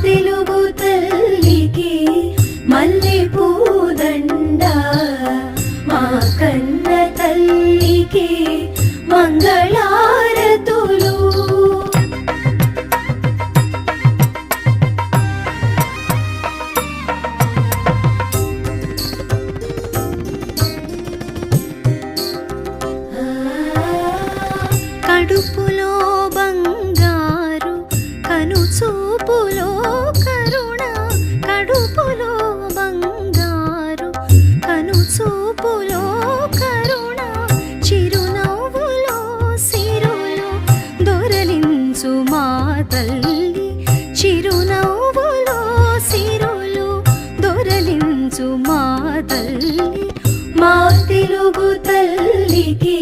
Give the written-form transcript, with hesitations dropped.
తెలుగు తల్లికి మల్లె పూదండ, మా కన్న తల్లికి మంగళారతులు. కడుపులో బంగారు కనుచూపులో కరుణ, కడుపులో బంగారు కనుచూపులో కరుణ, చిరునవ్వులో సిరులు దొరలించు మా తల్లి, చిరునవ్వులో సిరులు దొరలించు మా తల్లి. మా తెలుగు తల్లికి